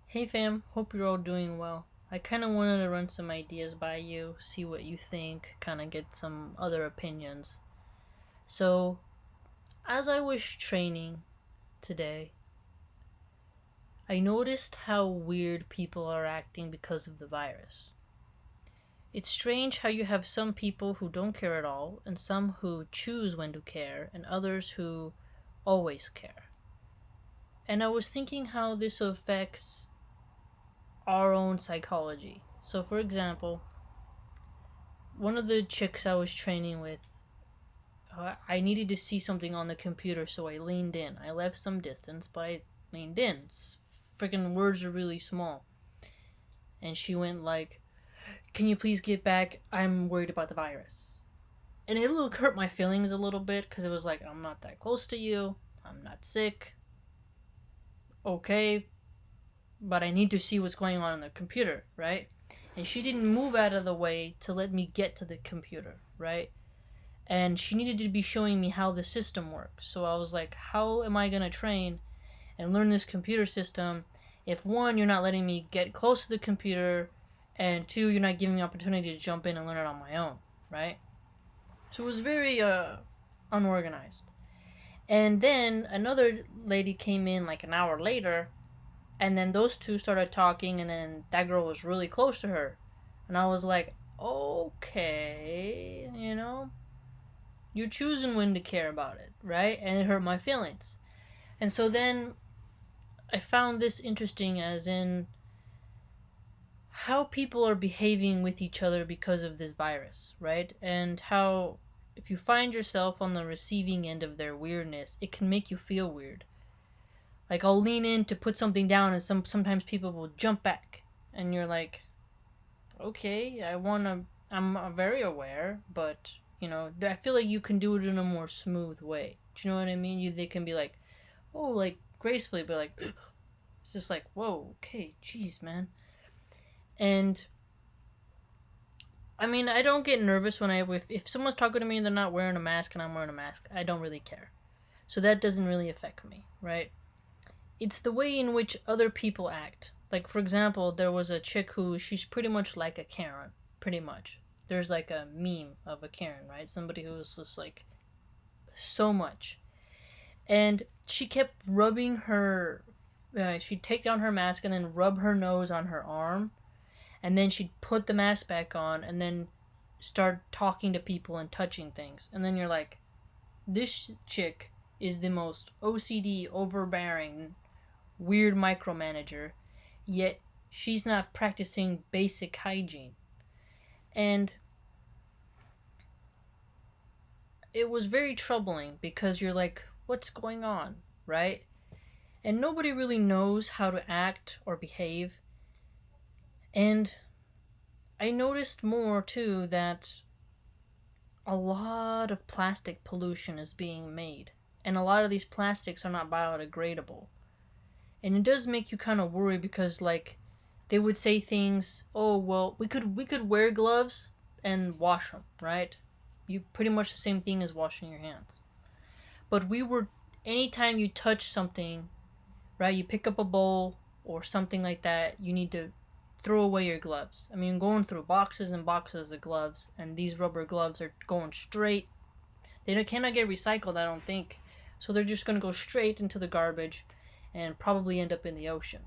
Hey fam, hope you're all doing well. I kind of wanted to run some ideas by you, see what you think, kind of get some other opinions. So, as I was training today, I noticed how weird people are acting because of the virus. It's strange how you have some people who don't care at all, and some who choose when to care, and others who always care. And I was thinking how this affects our own psychology. So, for example, one of the chicks I was training with, I needed to see something on the computer, so I leaned in. I left some distance, but I leaned in. Freaking words are really small. And she went like, "Can you please get back? I'm worried about the virus." And it hurt my feelings a little bit because it was like, I'm not that close to you. I'm not sick. Okay, but I need to see what's going on the computer, right? And she didn't move out of the way to let me get to the computer, right? And she needed to be showing me how the system works. So I was like, how am I going to train and learn this computer system if one, you're not letting me get close to the computer, and two, you're not giving me opportunity to jump in and learn it on my own, right? So it was very unorganized. And then another lady came in like an hour later, and then those two started talking, and then that girl was really close to her. And I was like, okay, you're choosing when to care about it, right? And it hurt my feelings. And so then I found this interesting, as in how people are behaving with each other because of this virus, right? And how if you find yourself on the receiving end of their weirdness, it can make you feel weird. Like I'll lean in to put something down, and sometimes people will jump back, and you're like, okay, I'm very aware, but I feel like you can do it in a more smooth way. Do you know what I mean? They can be like, oh, like gracefully, but like it's just like, whoa, okay, jeez, man. And I mean, I don't get nervous when if someone's talking to me and they're not wearing a mask and I'm wearing a mask. I don't really care, so that doesn't really affect me, right? It's the way in which other people act. Like for example, there was a chick who she's pretty much like a Karen, pretty much. There's like a meme of a Karen, right? Somebody who's just like so much, and she kept rubbing her. She'd take down her mask and then rub her nose on her arm, and then she'd put the mask back on and then start talking to people and touching things. And then you're like, this chick is the most OCD, overbearing, weird micromanager, yet she's not practicing basic hygiene. And it was very troubling because you're like, what's going on, right? And nobody really knows how to act or behave. And I noticed more too that a lot of plastic pollution is being made, and a lot of these plastics are not biodegradable. And it does make you kind of worry because like they would say things, oh well, we could wear gloves and wash them, right? You pretty much the same thing as washing your hands. But we were anytime you touch something, right? You pick up a bowl or something like that, you need to throw away your gloves. I mean, going through boxes and boxes of gloves, and these rubber gloves are going straight. They cannot get recycled, I don't think. So they're just going to go straight into the garbage and probably end up in the ocean.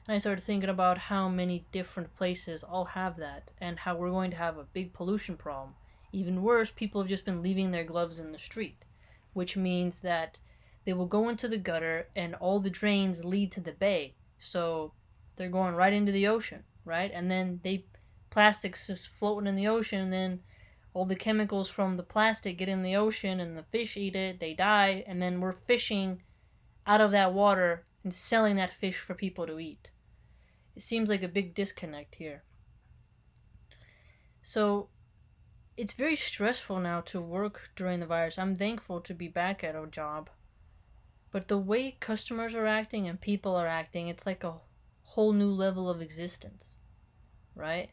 And I started thinking about how many different places all have that, and how we're going to have a big pollution problem. Even worse, people have just been leaving their gloves in the street, which means that they will go into the gutter and all the drains lead to the bay. So they're going right into the ocean, right? And then plastics just floating in the ocean, and then all the chemicals from the plastic get in the ocean and the fish eat it, they die, and then we're fishing out of that water and selling that fish for people to eat. It seems like a big disconnect here. So it's very stressful now to work during the virus. I'm thankful to be back at a job. But the way customers are acting and people are acting, it's like a whole new level of existence, right?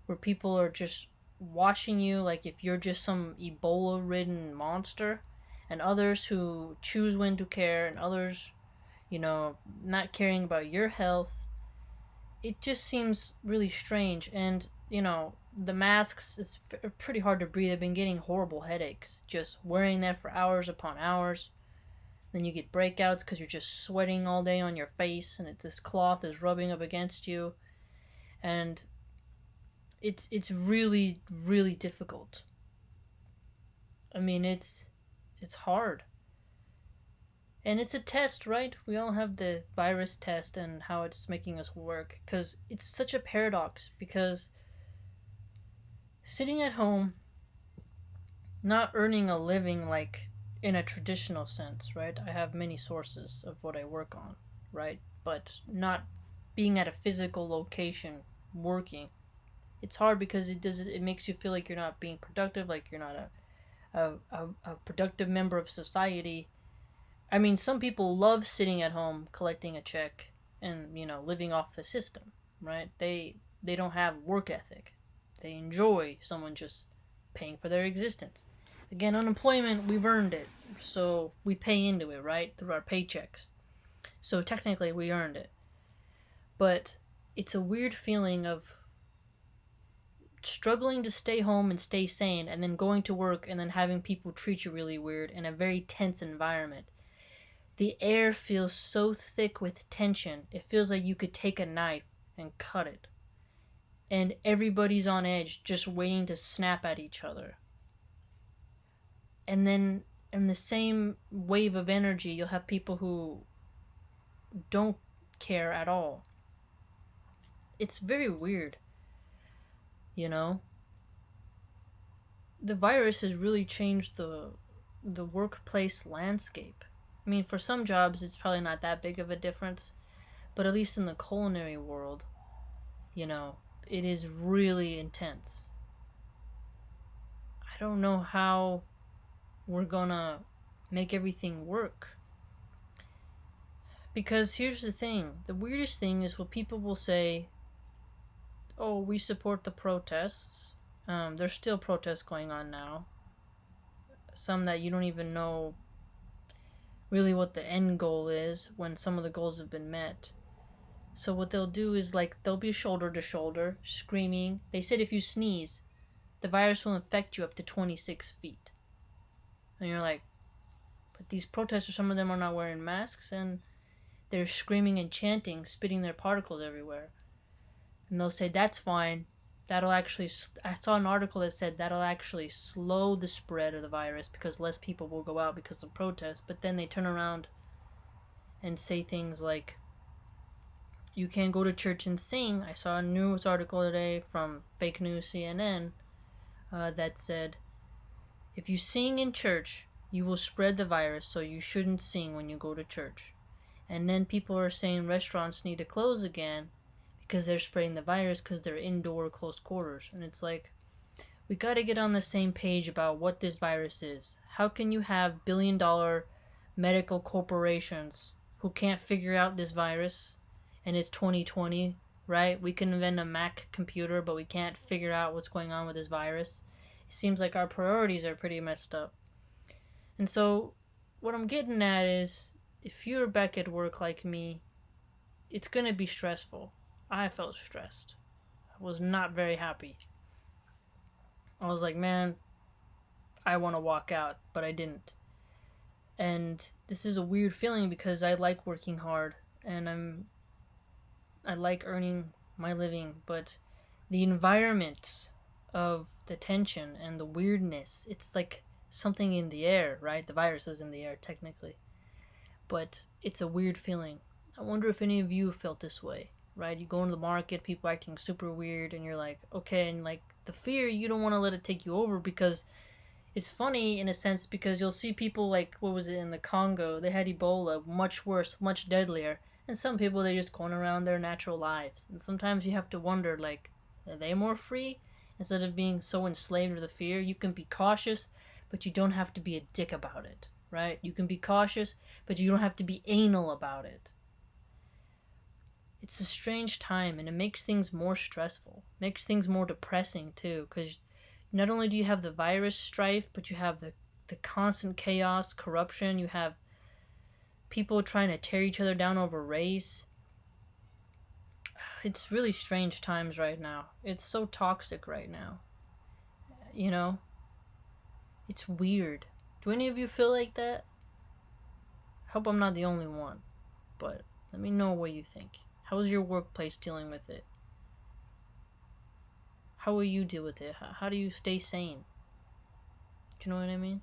Where people are just watching you like if you're just some Ebola ridden monster, and others who choose when to care, and others, not caring about your health. it just seems really strange. And, the masks is pretty hard to breathe. I've been getting horrible headaches just wearing that for hours upon hours. Then you get breakouts because you're just sweating all day on your face, and this cloth is rubbing up against you, and it's really really difficult. I mean, it's hard, and it's a test, right? We all have the virus test and how it's making us work, because it's such a paradox. Because sitting at home, not earning a living like in a traditional sense, right? I have many sources of what I work on, right? But not being at a physical location working, it's hard because it makes you feel like you're not being productive, like you're not a productive member of society. I mean, some people love sitting at home collecting a check and, living off the system, right? They don't have work ethic. They enjoy someone just paying for their existence. Again, unemployment, we've earned it. So we pay into it, right? Through our paychecks. So technically we earned it. But it's a weird feeling of struggling to stay home and stay sane, and then going to work and then having people treat you really weird in a very tense environment. The air feels so thick with tension, it feels like you could take a knife and cut it. And everybody's on edge, just waiting to snap at each other. And then in the same wave of energy, you'll have people who don't care at all. It's very weird, you know? The virus has really changed the workplace landscape. I mean, for some jobs, it's probably not that big of a difference, but at least in the culinary world, it is really intense. I don't know how we're gonna make everything work. Because here's the thing, the weirdest thing is what people will say, oh, we support the protests. There's still protests going on now. Some that you don't even know really what the end goal is when some of the goals have been met. So what they'll do is they'll be shoulder to shoulder, screaming. They said if you sneeze, the virus will infect you up to 26 feet. And you're like, but these protesters, some of them are not wearing masks, and they're screaming and chanting, spitting their particles everywhere. And they'll say, that's fine. That'll actually, I saw an article that said that'll actually slow the spread of the virus because less people will go out because of protests. But then they turn around and say things like, you can't go to church and sing. I saw a news article today from fake news CNN that said, if you sing in church, you will spread the virus, so you shouldn't sing when you go to church. And then people are saying restaurants need to close again because they're spreading the virus because they're indoor close quarters. And it's like, we got to get on the same page about what this virus is. How can you have billion-dollar medical corporations who can't figure out this virus, and it's 2020, right? We can invent a Mac computer, but we can't figure out what's going on with this virus. It seems like our priorities are pretty messed up. And so what I'm getting at is, if you're back at work like me, it's going to be stressful. I felt stressed. I was not very happy. I was like, man, I want to walk out, but I didn't. And this is a weird feeling because I like working hard and I like earning my living, but the environment of the tension and the weirdness, it's like something in the air, right? The virus is in the air technically. But it's a weird feeling. I wonder if any of you felt this way, right? You go into the market, people acting super weird, and you're like, okay, and the fear, you don't want to let it take you over, because it's funny in a sense, because you'll see people what was it in the Congo? They had Ebola, much worse, much deadlier, and some people, they just going around their natural lives. And sometimes you have to wonder, are they more free? Instead of being so enslaved to the fear, you can be cautious, but you don't have to be a dick about it, right? You can be cautious, but you don't have to be anal about it. It's a strange time, and it makes things more stressful. Makes things more depressing too, because not only do you have the virus strife, but you have the constant chaos, corruption. You have people trying to tear each other down over race. it's really strange times right now. It's so toxic right now. You know? It's weird. Do any of you feel like that? I hope I'm not the only one. But let me know what you think. How is your workplace dealing with it? How will you deal with it? How do you stay sane? Do you know what I mean?